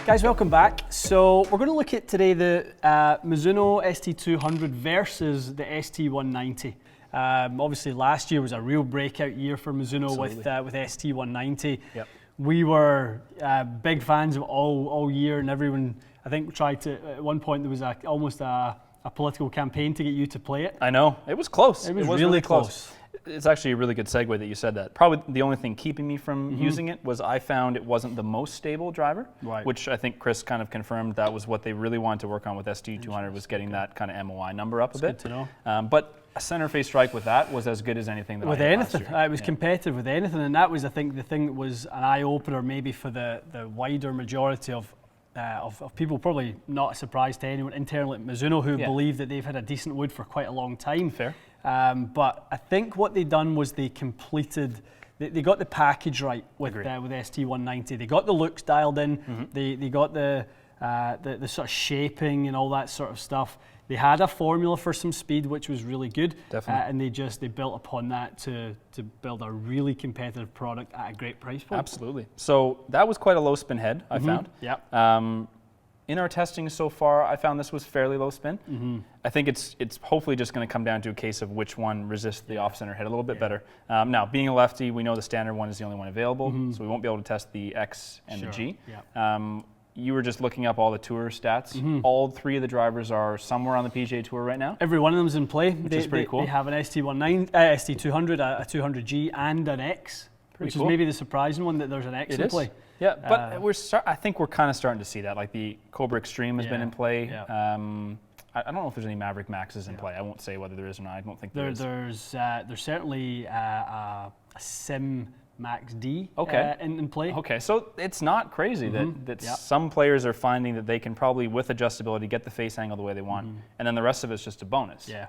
Guys, welcome back. So we're going to look at today the Mizuno ST200 versus the ST190. Obviously last year was a real breakout year for Mizuno with ST190. Yep. We were big fans of all year, and everyone, I think, tried to, at one point there was almost a political campaign to get you to play it. I know, it was close. It was really close. It's actually a really good segue that you said that. Probably the only thing keeping me from using it was I found it wasn't the most stable driver, which I think Chris kind of confirmed that was what they really wanted to work on with ST200 was getting that kind of MOI number up a bit. Good to know. But a center face strike with that was as good as anything that I had last year. It was competitive with anything, and that was, I think, the thing that was an eye opener maybe for the wider majority of people, probably not a surprise to anyone internally at Mizuno who believe that they've had a decent wood for quite a long time. Fair. But I think what they done was they completed, they got the package right with ST190. They got the looks dialed in. They got the sort of shaping and all that sort of stuff. They had a formula for some speed, which was really good. Definitely. And they built upon that to build a really competitive product at a great price point. Absolutely. So that was quite a low spin head, I found. Yep. In our testing so far, I found this was fairly low spin. I think it's hopefully just going to come down to a case of which one resists the off-center hit a little bit better. Now, being a lefty, we know the standard one is the only one available, so we won't be able to test the X and the G. You were just looking up all the tour stats. All three of the drivers are somewhere on the PGA Tour right now. Every one of them is in play. Which is pretty cool. They have an ST200, a 200G, and an X, which is maybe the surprising one that there's an X in play. Yeah, but I think we're kind of starting to see that. Like the Cobra Extreme has been in play. I don't know if there's any Maverick Maxes in play. I won't say whether there is or not. I don't think there is. There's certainly a Sim Max D in play. Okay, so it's not crazy that some players are finding that they can probably, with adjustability, get the face angle the way they want, and then the rest of it's just a bonus. Yeah,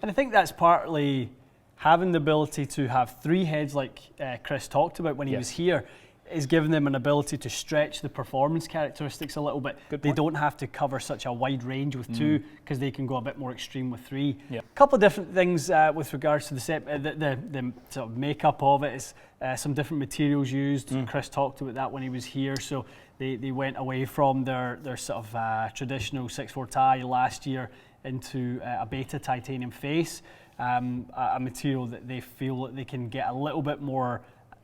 and I think that's partly having the ability to have three heads like Chris talked about when he was here, is giving them an ability to stretch the performance characteristics a little bit. They don't have to cover such a wide range with two because they can go a bit more extreme with three. A couple of different things with regards to the set, the sort of makeup of it is some different materials used. Chris talked about that when he was here. So they went away from their sort of traditional 6/4 tie last year into a beta titanium face, a material that they feel that they can get a little bit more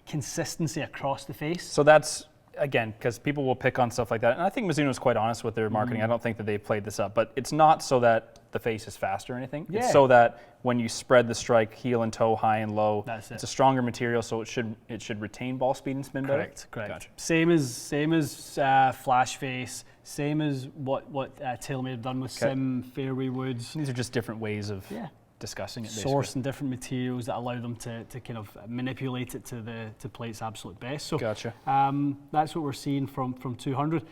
consistency across the face. So that's, again, because people will pick on stuff like that, and I think Mizuno is quite honest with their marketing. I don't think that they've played this up, but it's not so that the face is faster or anything. It's so that when you spread the strike heel and toe, high and low, it's a stronger material, so it should retain ball speed and spin better. Correct. Gotcha. Same as Flash Face, same as what TaylorMade have done with Sim Fairway Woods. These are just different ways of discussing it. Sourcing different materials that allow them to kind of manipulate it to play its absolute best. So that's what we're seeing from 200.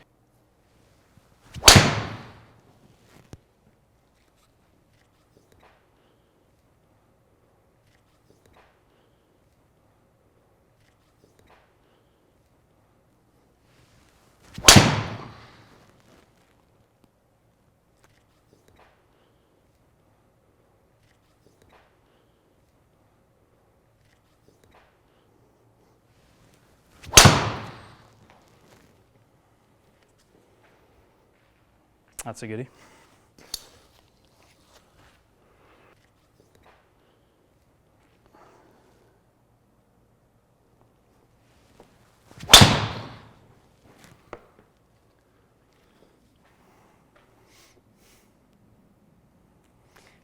That's a goodie.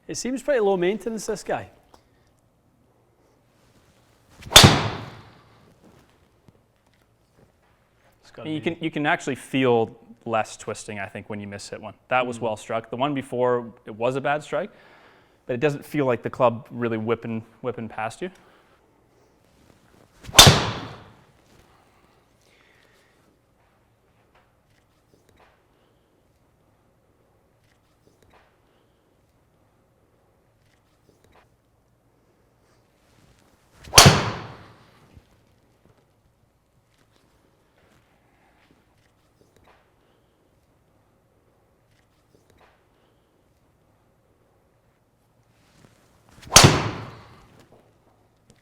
It seems pretty low maintenance, this guy. You can actually feel less twisting, I think, when you miss hit one. That was well struck. The one before, it was a bad strike, but it doesn't feel like the club really whipping past you.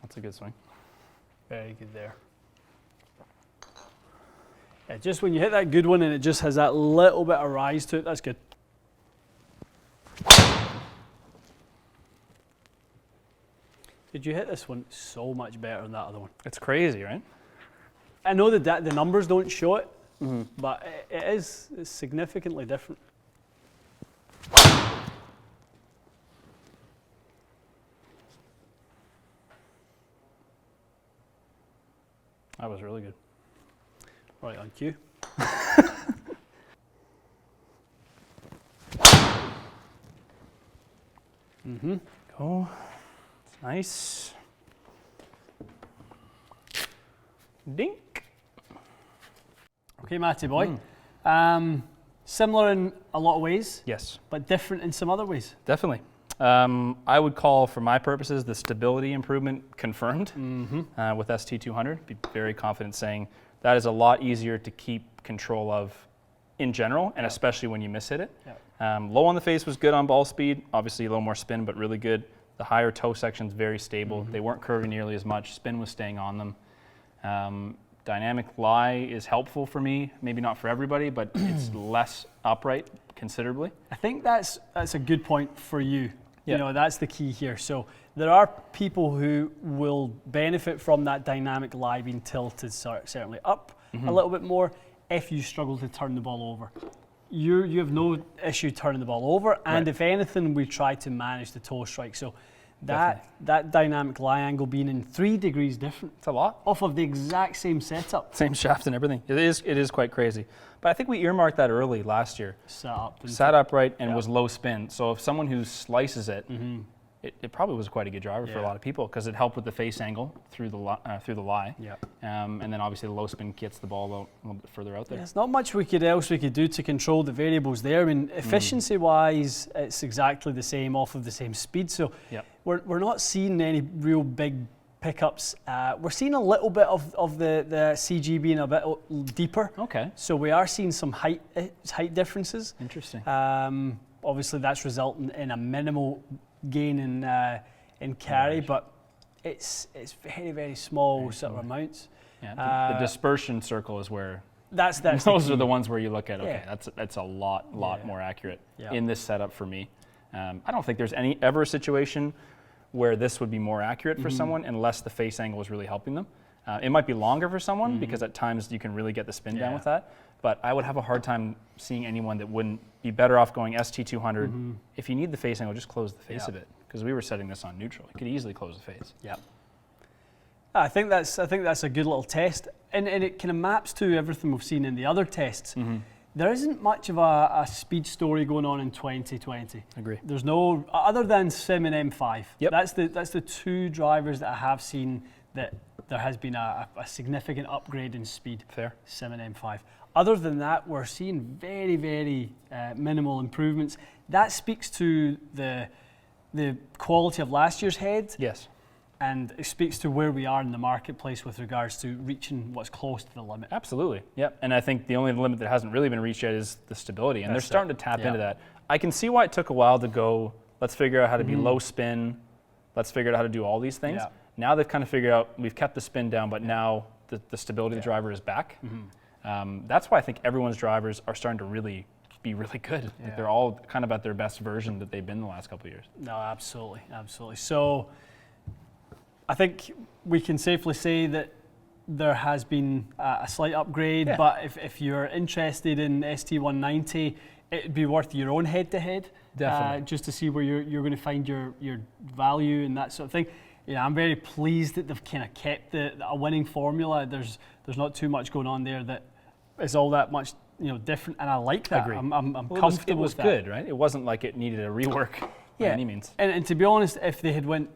That's a good swing. Very good there. Yeah, just when you hit that good one and it just has that little bit of rise to it, that's good. Did you hit this one so much better than that other one? It's crazy, right? I know that the numbers don't show it, but it's significantly different. That was really good. Right on cue. Go. It's nice. Dink. Okay, Matty boy. Similar in a lot of ways. Yes. But different in some other ways. Definitely. I would call, for my purposes, the stability improvement confirmed with ST200. Be very confident saying that is a lot easier to keep control of in general, and especially when you mishit it. Low on the face was good on ball speed. Obviously a little more spin, but really good. The higher toe section's very stable. They weren't curving nearly as much. Spin was staying on them. Dynamic lie is helpful for me, maybe not for everybody, but it's less upright considerably. I think that's a good point for you. You know, that's the key here. So there are people who will benefit from that dynamic lie being tilted certainly up a little bit more if you struggle to turn the ball over. You have no issue turning the ball over, and if anything, we try to manage the toe strike. So that dynamic lie angle being in 3 degrees different. It's a lot. Off of the exact same setup. Same shaft and everything. It is quite crazy. But I think we earmarked that early last year. Sat upright and was low spin. So if someone who slices it, it probably was quite a good driver for a lot of people because it helped with the face angle through the lie. And then obviously the low spin gets the ball a little bit further out there. There's not much else we could do to control the variables there. I mean, efficiency-wise, it's exactly the same off of the same speed. So we're not seeing any real big pickups. We're seeing a little bit of the CG being a bit deeper. Okay. So we are seeing some height differences. Interesting. Obviously, that's resulting in a minimal gain in carry, but it's very, very small sort of amounts. Yeah, the dispersion circle is where that's those are the ones where you look at that's a lot more accurate in this setup for me. I don't think there's ever a situation where this would be more accurate for someone unless the face angle is really helping them. It might be longer for someone because at times you can really get the spin down with that. But I would have a hard time seeing anyone that wouldn't be better off going ST200. If you need the face angle, just close the face of it, because we were setting this on neutral. You could easily close the face. I think that's a good little test, and it kind of maps to everything we've seen in the other tests. There isn't much of a speed story going on in 2020. Agree. There's no, other than Sim and M5. That's the 2 drivers that I have seen that there has been a significant upgrade in speed. Fair. Sim and M5. Other than that, we're seeing very, very minimal improvements. That speaks to the quality of last year's head. Yes. And it speaks to where we are in the marketplace with regards to reaching what's close to the limit. Absolutely. Yep. And I think the only limit that hasn't really been reached yet is the stability, and they're starting to tap into that. I can see why it took a while to go, let's figure out how to be low spin, let's figure out how to do all these things. Now they've kind of figured out, we've kept the spin down, but now the stability of the driver is back. That's why I think everyone's drivers are starting to really be really good. Like they're all kind of at their best version that they've been the last couple of years. No, absolutely. So I think we can safely say that there has been a slight upgrade, but if you're interested in ST190, it'd be worth your own head-to-head, just to see where you're going to find your value and that sort of thing. I'm very pleased that they've kind of kept a winning formula. There's not too much going on there that is all that much different, and I like that. I'm comfortable with that. It was good, right? It wasn't like it needed a rework by any means. And to be honest, if they had went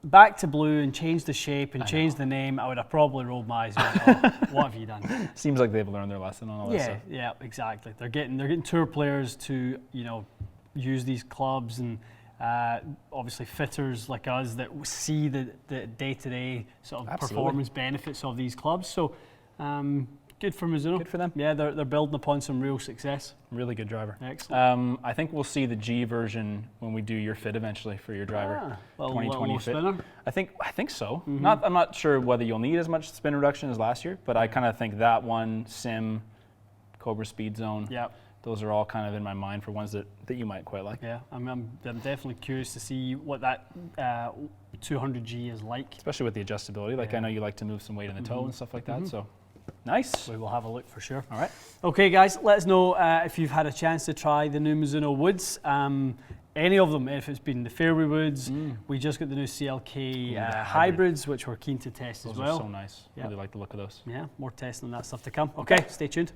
back to blue and changed the shape and changed the name, I would have probably rolled my eyes and went, oh, what have you done? Seems like they've learned their lesson on all that stuff. Yeah, exactly. They're getting tour players to use these clubs, and obviously fitters like us that see the day-to-day sort of performance benefits of these clubs. So good for Mizuno. Good for them. Yeah, they're building upon some real success. Really good driver. Excellent. I think we'll see the G version when we do your fit eventually for your driver. 2020 fit. Spinner. I think so. I'm not sure whether you'll need as much spin reduction as last year, but I kind of think that one, Sim, Cobra Speed Zone. Yep. Those are all kind of in my mind for ones that you might quite like. Yeah, I'm definitely curious to see what that 200G is like. Especially with the adjustability. Like I know you like to move some weight in the toe and stuff like that, so nice. We will have a look for sure. All right. Okay guys, let us know if you've had a chance to try the new Mizuno Woods. Any of them, if it's been the Fairway Woods, we just got the new CLK hybrids, which we're keen to test as well. Those are so nice. Really like the look of those. Yeah, more testing on that stuff to come. Okay, stay tuned.